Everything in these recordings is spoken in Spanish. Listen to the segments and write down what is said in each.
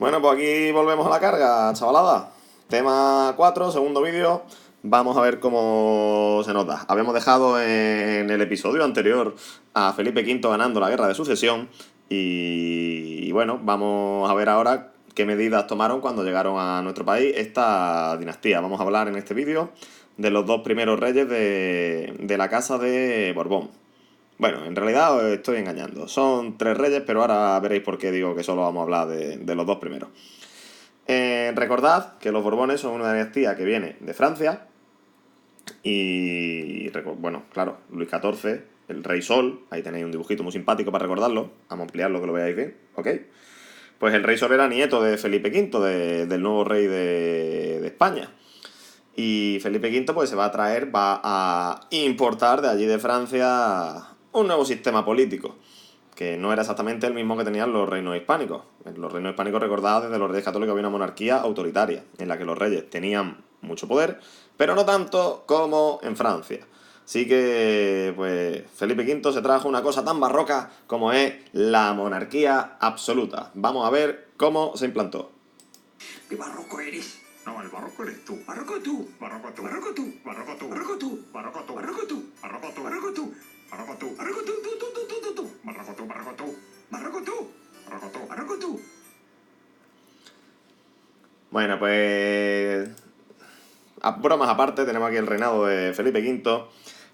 Bueno, pues aquí volvemos a la carga, chavalada. Tema 4, segundo vídeo. Vamos a ver cómo se nos da. Habíamos dejado en el episodio anterior a Felipe V ganando la guerra de sucesión. Y bueno, vamos a ver ahora qué medidas tomaron cuando llegaron a nuestro país esta dinastía. Vamos a hablar en este vídeo de los dos primeros reyes de la casa de Borbón. Bueno, en realidad os estoy engañando. Son 3 reyes, pero ahora veréis por qué digo que solo vamos a hablar de los dos primeros. Recordad que los Borbones son una dinastía que viene de Francia. Y bueno, claro, Luis XIV, el Rey Sol. Ahí tenéis un dibujito muy simpático para recordarlo. Vamos a ampliarlo que lo veáis bien, ¿ok? Pues el Rey Sol era nieto de Felipe V, del nuevo rey de España. Y Felipe V pues va a importar de allí de Francia un nuevo sistema político, que no era exactamente el mismo que tenían los reinos hispánicos. En los reinos hispánicos, recordad, desde los reyes católicos había una monarquía autoritaria, en la que los reyes tenían mucho poder, pero no tanto como en Francia. Así que, pues, Felipe V se trajo una cosa tan barroca como es la monarquía absoluta. Vamos a ver cómo se implantó. ¿Qué barroco eres? No, el barroco eres tú. Barroco tú. Barroco tú. Barroco tú. Barroco tú. Barroco tú. Barroco tú. Barroco tú. Barroco tú. Barroco tú. Barroco tú. Barroco tú. Tú. Barroco tú. Barroco tú. Barroco tú. Barroco tú. Barroco tú. Bueno, pues... bromas aparte, tenemos aquí el reinado de Felipe V,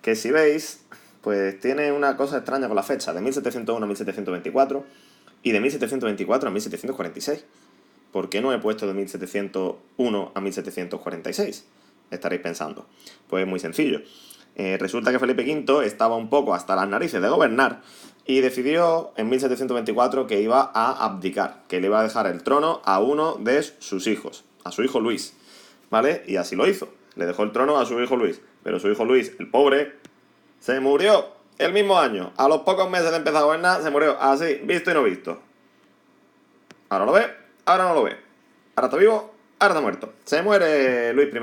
que si veis, pues tiene una cosa extraña con la fecha, de 1701 a 1724 y de 1724 a 1746. ¿Por qué no he puesto de 1701 a 1746? Estaréis pensando. Pues muy sencillo. Resulta que Felipe V estaba un poco hasta las narices de gobernar y decidió en 1724 que iba a abdicar, que le iba a dejar el trono a uno de sus hijos, a su hijo Luis, ¿vale? Y así lo hizo, le dejó el trono a su hijo Luis, pero su hijo Luis, el pobre, se murió el mismo año, a los pocos meses de empezar a gobernar, se murió así, visto y no visto. Ahora lo ve, ahora no lo ve, ahora está vivo, ahora está muerto. Se muere Luis I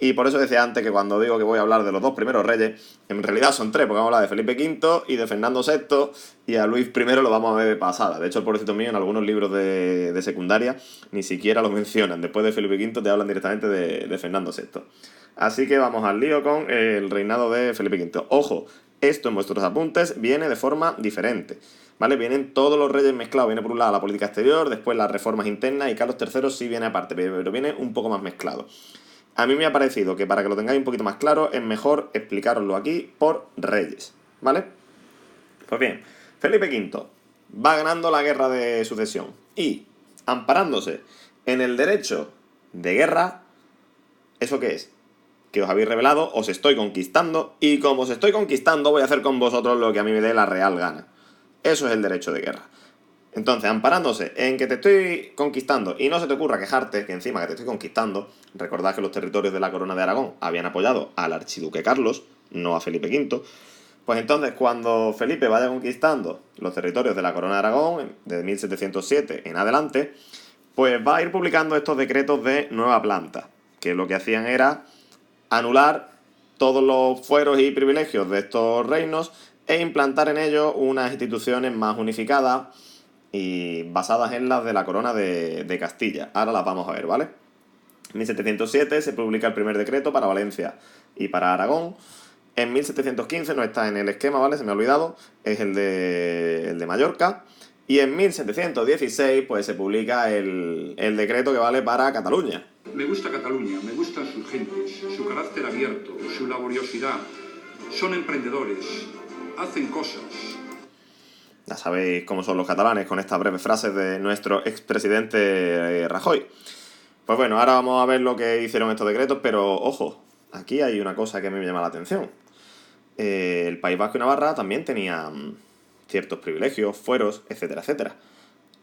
y por eso decía antes que cuando digo que voy a hablar de los dos primeros reyes, en realidad son 3, porque vamos a hablar de Felipe V y de Fernando VI, y a Luis I lo vamos a ver de pasada. De hecho, el pobrecito mío en algunos libros de secundaria ni siquiera lo mencionan. Después de Felipe V te hablan directamente de Fernando VI. Así que vamos al lío con el reinado de Felipe V. Ojo, esto en vuestros apuntes viene de forma diferente, ¿vale? Vienen todos los reyes mezclados. Viene por un lado la política exterior, después las reformas internas y Carlos III sí viene aparte, pero viene un poco más mezclado. A mí me ha parecido que para que lo tengáis un poquito más claro es mejor explicaroslo aquí por reyes, ¿vale? Pues bien, Felipe V va ganando la guerra de sucesión y, amparándose en el derecho de guerra, ¿eso qué es? Que os habéis revelado, os estoy conquistando, y como os estoy conquistando voy a hacer con vosotros lo que a mí me dé la real gana. Eso es el derecho de guerra. Entonces, amparándose en que te estoy conquistando y no se te ocurra quejarte, que encima que te estoy conquistando, recordad que los territorios de la Corona de Aragón habían apoyado al archiduque Carlos, no a Felipe V, pues entonces cuando Felipe vaya conquistando los territorios de la Corona de Aragón, desde 1707 en adelante, pues va a ir publicando estos decretos de nueva planta, que lo que hacían era anular todos los fueros y privilegios de estos reinos e implantar en ellos unas instituciones más unificadas y basadas en las de la corona de Castilla. Ahora las vamos a ver, ¿vale? En 1707 se publica el primer decreto para Valencia y para Aragón. En 1715 no está en el esquema, ¿vale? Se me ha olvidado. Es el de Mallorca. Y en 1716 pues se publica el decreto que vale para Cataluña. Me gusta Cataluña, me gustan sus gentes, su carácter abierto, su laboriosidad. Son emprendedores, hacen cosas. Ya sabéis cómo son los catalanes con estas breves frases de nuestro expresidente Rajoy. Pues bueno, ahora vamos a ver lo que hicieron estos decretos, pero ojo, aquí hay una cosa que a mí me llama la atención. El País Vasco y Navarra también tenían ciertos privilegios, fueros, etcétera, etcétera.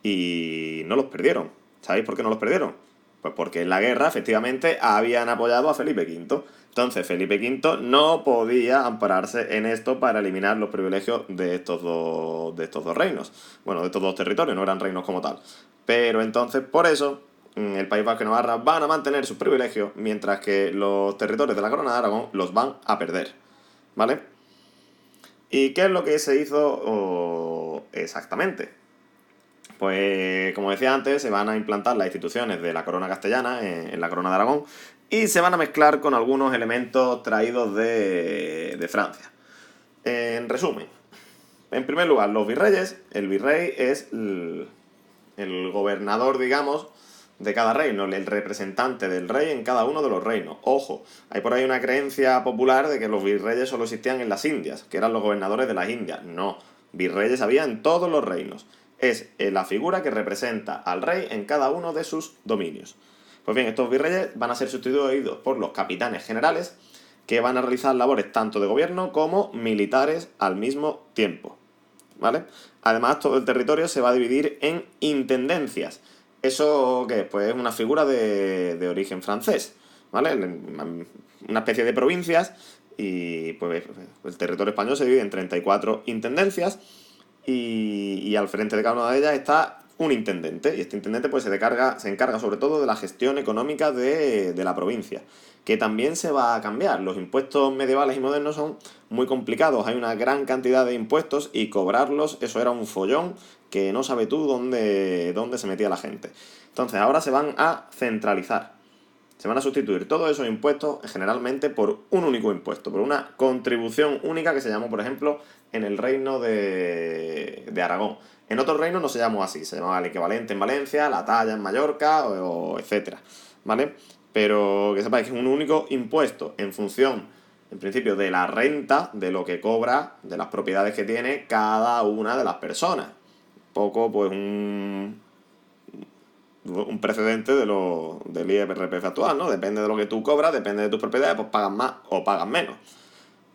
Y no los perdieron. ¿Sabéis por qué no los perdieron? Pues porque en la guerra, efectivamente, habían apoyado a Felipe V. Entonces, Felipe V no podía ampararse en esto para eliminar los privilegios de estos dos reinos. Bueno, de estos dos territorios, no eran reinos como tal. Pero entonces, por eso, el País Vasco y Navarra van a mantener sus privilegios, mientras que los territorios de la Corona de Aragón los van a perder. ¿Vale? ¿Y qué es lo que se hizo exactamente? Pues, como decía antes, se van a implantar las instituciones de la corona castellana en la corona de Aragón y se van a mezclar con algunos elementos traídos de Francia. En resumen, en primer lugar, los virreyes. El virrey es el gobernador, digamos, de cada reino, el representante del rey en cada uno de los reinos. Ojo, hay por ahí una creencia popular de que los virreyes solo existían en las Indias, que eran los gobernadores de las Indias. No, virreyes había en todos los reinos. Es la figura que representa al rey en cada uno de sus dominios. Pues bien, estos virreyes van a ser sustituidos por los capitanes generales, que van a realizar labores tanto de gobierno como militares al mismo tiempo. ¿Vale? Además, todo el territorio se va a dividir en intendencias. ¿Eso qué es? Pues es una figura de origen francés, ¿vale? Una especie de provincias y pues el territorio español se divide en 34 intendencias y al frente de cada una de ellas está un intendente, y este intendente pues se encarga sobre todo de la gestión económica de la provincia, que también se va a cambiar. Los impuestos medievales y modernos son muy complicados, hay una gran cantidad de impuestos y cobrarlos, eso era un follón que no sabe tú dónde se metía la gente. Entonces ahora se van a centralizar, se van a sustituir todos esos impuestos generalmente por un único impuesto, por una contribución única que se llamó, por ejemplo, en el reino de Aragón. En otros reinos no se llamó así, se llamaba el equivalente en Valencia, la talla en Mallorca, o etcétera, ¿vale? Pero que sepáis que es un único impuesto en función, en principio, de la renta, de lo que cobra, de las propiedades que tiene cada una de las personas. Poco, pues, un precedente del IRPF actual, ¿no? Depende de lo que tú cobras, depende de tus propiedades, pues pagas más o pagas menos.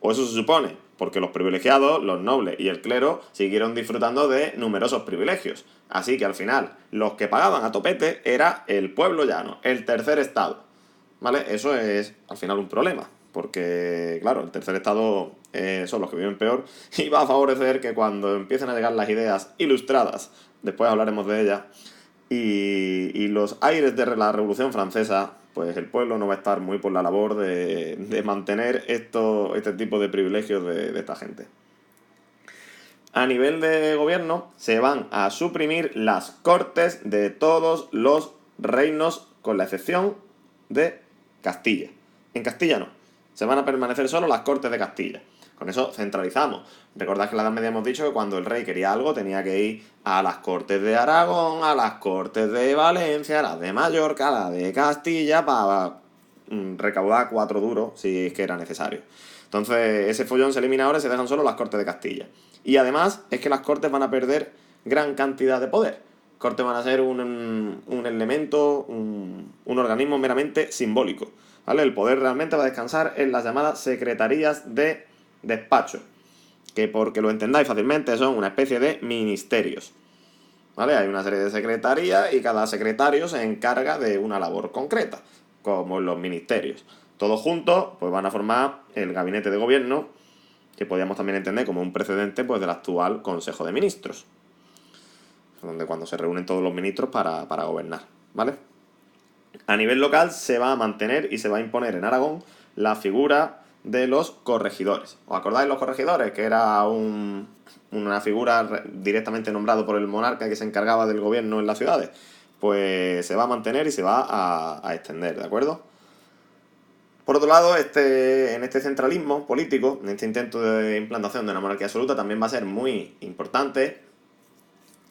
O eso se supone, porque los privilegiados, los nobles y el clero siguieron disfrutando de numerosos privilegios. Así que al final, los que pagaban a topete era el pueblo llano, el tercer estado. ¿Vale? Eso es al final un problema, porque claro, el tercer estado son los que viven peor y va a favorecer que cuando empiecen a llegar las ideas ilustradas, después hablaremos de ellas, y los aires de la Revolución Francesa, pues el pueblo no va a estar muy por la labor de mantener este tipo de privilegios de esta gente. A nivel de gobierno, se van a suprimir las cortes de todos los reinos, con la excepción de Castilla. En Castilla no, se van a permanecer solo las cortes de Castilla. Con eso centralizamos. Recordad que en la Edad Media hemos dicho que cuando el rey quería algo tenía que ir a las cortes de Aragón, a las cortes de Valencia, a las de Mallorca, a las de Castilla, para recaudar 4 duros si es que era necesario. Entonces ese follón se elimina ahora y se dejan solo las cortes de Castilla. Y además es que las cortes van a perder gran cantidad de poder. Cortes van a ser un elemento, un organismo meramente simbólico, ¿vale? El poder realmente va a descansar en las llamadas secretarías de despacho, que porque lo entendáis fácilmente son una especie de ministerios, ¿vale? Hay una serie de secretarías y cada secretario se encarga de una labor concreta, como en los ministerios. Todos juntos pues van a formar el gabinete de gobierno, que podríamos también entender como un precedente pues del actual Consejo de Ministros, donde cuando se reúnen todos los ministros para gobernar, ¿vale? A nivel local se va a mantener y se va a imponer en Aragón la figura de los corregidores. ¿Os acordáis de los corregidores? Que era una figura directamente nombrado por el monarca que se encargaba del gobierno en las ciudades. Pues se va a mantener y se va a extender, ¿de acuerdo? Por otro lado, en este centralismo político, en este intento de implantación de una monarquía absoluta, también va a ser muy importante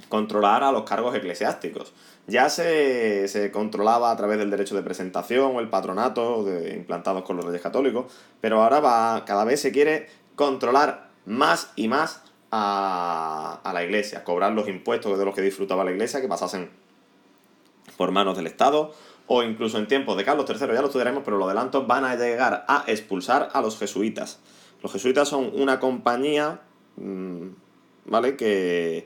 controlar a los cargos eclesiásticos. Ya se controlaba a través del derecho de presentación o el patronato implantados con los reyes católicos, pero ahora cada vez se quiere controlar más y más a la iglesia, cobrar los impuestos de los que disfrutaba la iglesia, que pasasen por manos del Estado, o incluso en tiempos de Carlos III, ya lo estudiaremos, pero lo adelanto, van a llegar a expulsar a los jesuitas. Los jesuitas son una compañía, ¿vale?, que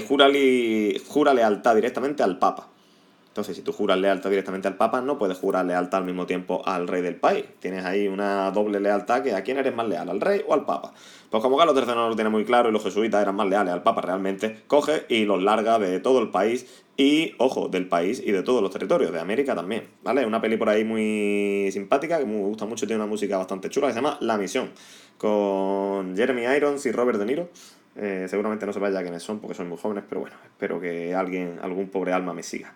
jura lealtad directamente al Papa. Entonces, si tú juras lealtad directamente al Papa, no puedes jurar lealtad al mismo tiempo al rey del país. Tienes ahí una doble lealtad, que ¿a quién eres más leal, al rey o al Papa? Pues como Carlos III no lo tiene muy claro y los jesuitas eran más leales al Papa realmente, coge y los larga de todo el país y, ojo, del país y de todos los territorios, de América también, ¿vale? Una peli por ahí muy simpática, que me gusta mucho, tiene una música bastante chula, que se llama La Misión, con Jeremy Irons y Robert De Niro. Seguramente no sepáis ya quiénes son porque son muy jóvenes, pero bueno, espero que algún pobre alma me siga.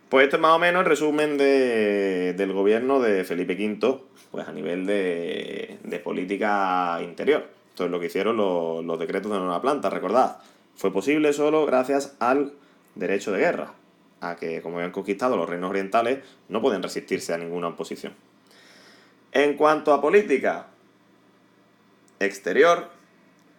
Pues esto es más o menos el resumen del gobierno de Felipe V, pues a nivel de política interior. Esto es lo que hicieron los decretos de Nueva Planta, recordad. Fue posible solo gracias al derecho de guerra, a que como habían conquistado los reinos orientales no pueden resistirse a ninguna oposición. En cuanto a política exterior,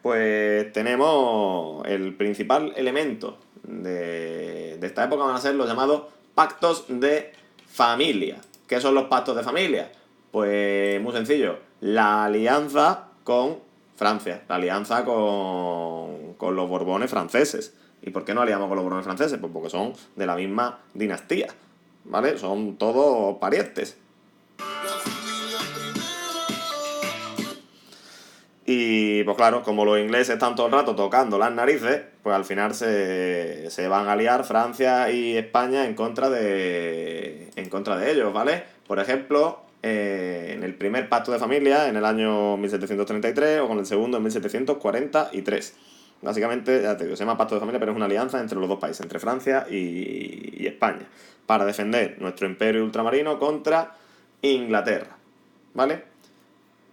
pues tenemos el principal elemento de esta época van a ser los llamados pactos de familia. ¿Qué son los pactos de familia? Pues muy sencillo, la alianza con Francia, la alianza con los Borbones franceses. ¿Y por qué no aliamos con los Borbones franceses? Pues porque son de la misma dinastía, ¿vale? Son todos parientes. Y pues claro, como los ingleses están todo el rato tocando las narices, pues al final se van a aliar Francia y España en contra de ellos, ¿vale? Por ejemplo, en el primer pacto de familia, en el año 1733, o con el segundo en 1743. Básicamente, ya te digo, se llama pacto de familia, pero es una alianza entre los dos países, entre Francia y España, para defender nuestro imperio ultramarino contra Inglaterra, ¿vale?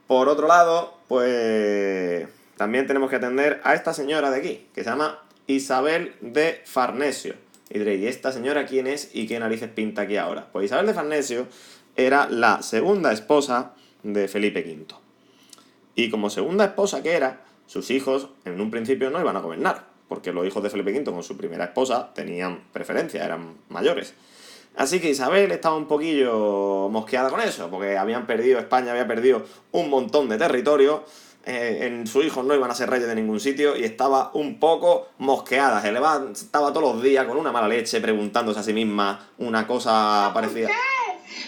Por otro lado, pues también tenemos que atender a esta señora de aquí, que se llama Isabel de Farnesio. Y diréis, ¿y esta señora quién es y qué narices pinta aquí ahora? Pues Isabel de Farnesio era la segunda esposa de Felipe V. Y como segunda esposa que era, sus hijos en un principio no iban a gobernar, porque los hijos de Felipe V con su primera esposa tenían preferencia, eran mayores. Así que Isabel estaba un poquillo mosqueada con eso, porque España había perdido un montón de territorio, sus hijos no iban a ser reyes de ningún sitio y estaba un poco mosqueada. Estaba todos los días con una mala leche preguntándose a sí misma una cosa parecida.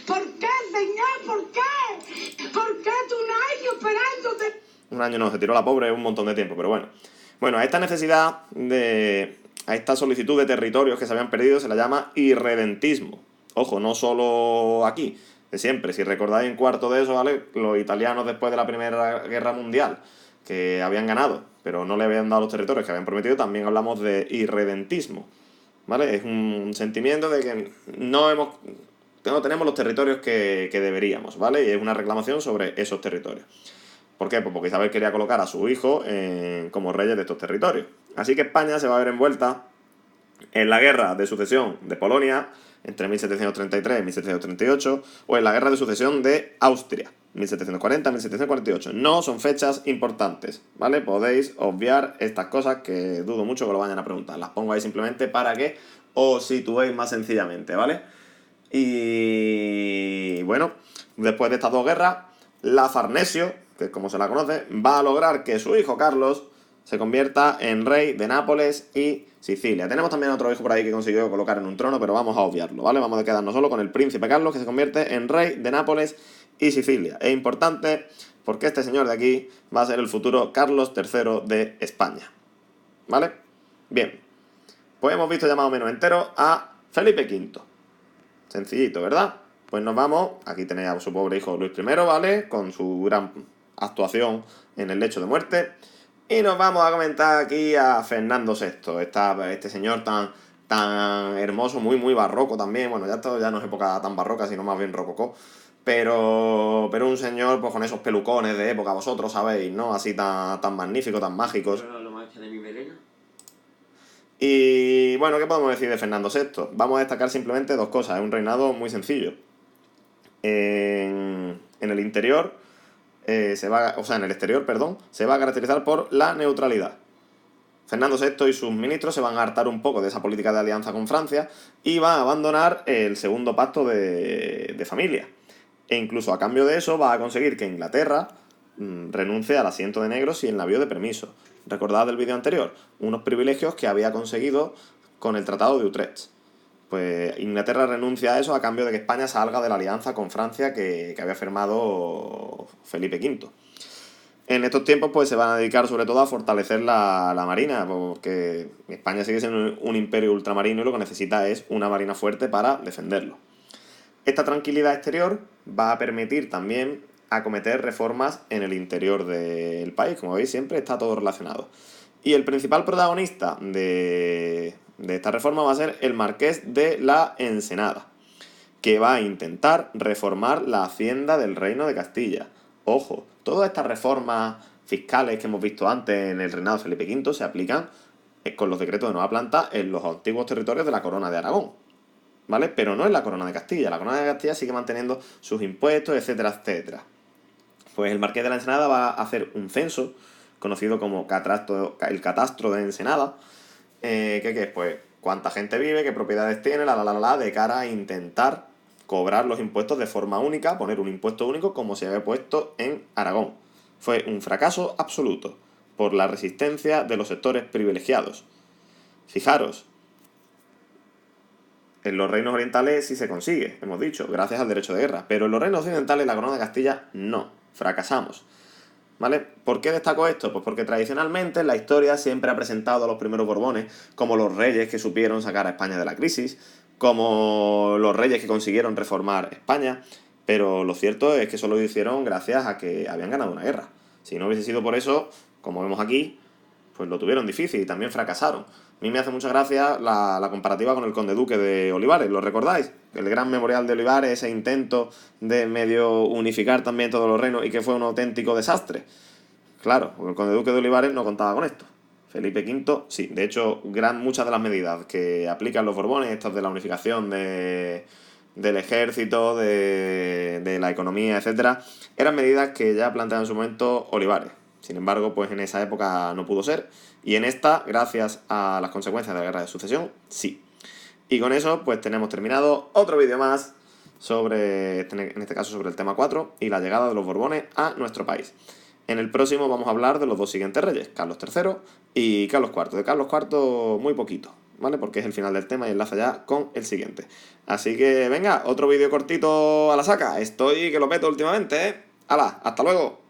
¿Por qué, señor? ¿Por qué? ¿Por qué tú un año esperándote? Un año no, se tiró la pobre un montón de tiempo, pero bueno. Bueno, a esta solicitud de territorios que se habían perdido se la llama irredentismo. Ojo, no solo aquí, de siempre. Si recordáis en cuarto de eso, ¿vale? Los italianos después de la Primera Guerra Mundial, que habían ganado, pero no le habían dado los territorios que habían prometido, también hablamos de irredentismo, ¿vale? Es un sentimiento de que no tenemos los territorios que deberíamos, ¿vale? Y es una reclamación sobre esos territorios. ¿Por qué? Pues porque Isabel quería colocar a su hijo como reyes de estos territorios. Así que España se va a ver envuelta en la guerra de sucesión de Polonia entre 1733 y 1738 o en la guerra de sucesión de Austria, 1740-1748. No son fechas importantes, ¿vale? Podéis obviar estas cosas que dudo mucho que lo vayan a preguntar. Las pongo ahí simplemente para que os situéis más sencillamente, ¿vale? Y bueno, después de estas dos guerras, la Farnesio, que es como se la conoce, va a lograr que su hijo Carlos se convierta en rey de Nápoles y Sicilia. Tenemos también otro hijo por ahí que consiguió colocar en un trono, pero vamos a obviarlo, ¿vale? Vamos a quedarnos solo con el príncipe Carlos, que se convierte en rey de Nápoles y Sicilia. Es importante porque este señor de aquí va a ser el futuro Carlos III de España, ¿vale? Bien, pues hemos visto ya más o menos entero a Felipe V. Sencillito, ¿verdad? Pues nos vamos, aquí tenéis a su pobre hijo Luis I, ¿vale? Con su gran actuación en el lecho de muerte. Y nos vamos a comentar aquí a Fernando VI, este señor tan hermoso, muy, muy barroco también. Bueno, esto ya no es época tan barroca, sino más bien rococó. Pero un señor pues con esos pelucones de época, vosotros sabéis, ¿no? Así tan magníficos, tan mágicos. Lo más de mi melena. Y bueno, ¿qué podemos decir de Fernando VI? Vamos a destacar simplemente dos cosas. Es un reinado muy sencillo. En el interior, en el exterior, se va a caracterizar por la neutralidad. Fernando VI y sus ministros se van a hartar un poco de esa política de alianza con Francia y va a abandonar el segundo pacto de familia. E incluso a cambio de eso va a conseguir que Inglaterra renuncie al asiento de negros y el navío de permiso. Recordad del vídeo anterior, unos privilegios que había conseguido con el Tratado de Utrecht. Pues Inglaterra renuncia a eso a cambio de que España salga de la alianza con Francia que había firmado Felipe V. En estos tiempos pues se van a dedicar sobre todo a fortalecer la marina, porque España sigue siendo un imperio ultramarino y lo que necesita es una marina fuerte para defenderlo. Esta tranquilidad exterior va a permitir también acometer reformas en el interior del país. Como veis, siempre está todo relacionado. Y el principal protagonista de esta reforma va a ser el marqués de la Ensenada, que va a intentar reformar la hacienda del Reino de Castilla. Ojo, todas estas reformas fiscales que hemos visto antes en el reinado de Felipe V se aplican con los decretos de nueva planta en los antiguos territorios de la Corona de Aragón, ¿vale? Pero no en la Corona de Castilla. La Corona de Castilla sigue manteniendo sus impuestos, etcétera, etcétera. Pues el marqués de la Ensenada va a hacer un censo, conocido como el catastro de Ensenada, que es, pues, cuánta gente vive, qué propiedades tiene, de cara a intentar cobrar los impuestos de forma única, poner un impuesto único como se había puesto en Aragón. Fue un fracaso absoluto, por la resistencia de los sectores privilegiados. Fijaros, en los reinos orientales sí se consigue, hemos dicho, gracias al derecho de guerra, pero en los reinos occidentales, la Corona de Castilla, no, fracasamos. ¿Vale? ¿Por qué destaco esto? Pues porque tradicionalmente la historia siempre ha presentado a los primeros Borbones como los reyes que supieron sacar a España de la crisis, como los reyes que consiguieron reformar España, pero lo cierto es que eso lo hicieron gracias a que habían ganado una guerra. Si no hubiese sido por eso, como vemos aquí, pues lo tuvieron difícil y también fracasaron. A mí me hace mucha gracia la comparativa con el conde duque de Olivares, ¿lo recordáis? El gran memorial de Olivares, ese intento de medio unificar también todos los reinos y que fue un auténtico desastre. Claro, porque el conde duque de Olivares no contaba con esto. Felipe V, sí. De hecho, muchas de las medidas que aplican los Borbones, estas de la unificación del ejército, de la economía, etcétera, eran medidas que ya planteaba en su momento Olivares. Sin embargo, pues en esa época no pudo ser. Y en esta, gracias a las consecuencias de la Guerra de Sucesión, sí. Y con eso, pues tenemos terminado otro vídeo más sobre, en este caso sobre el tema 4 y la llegada de los Borbones a nuestro país. En el próximo vamos a hablar de los dos siguientes reyes, Carlos III y Carlos IV. De Carlos IV muy poquito, ¿vale? Porque es el final del tema y enlaza ya con el siguiente. Así que venga, otro vídeo cortito a la saca. Estoy que lo meto últimamente, ¿eh? ¡Hala! ¡Hasta luego!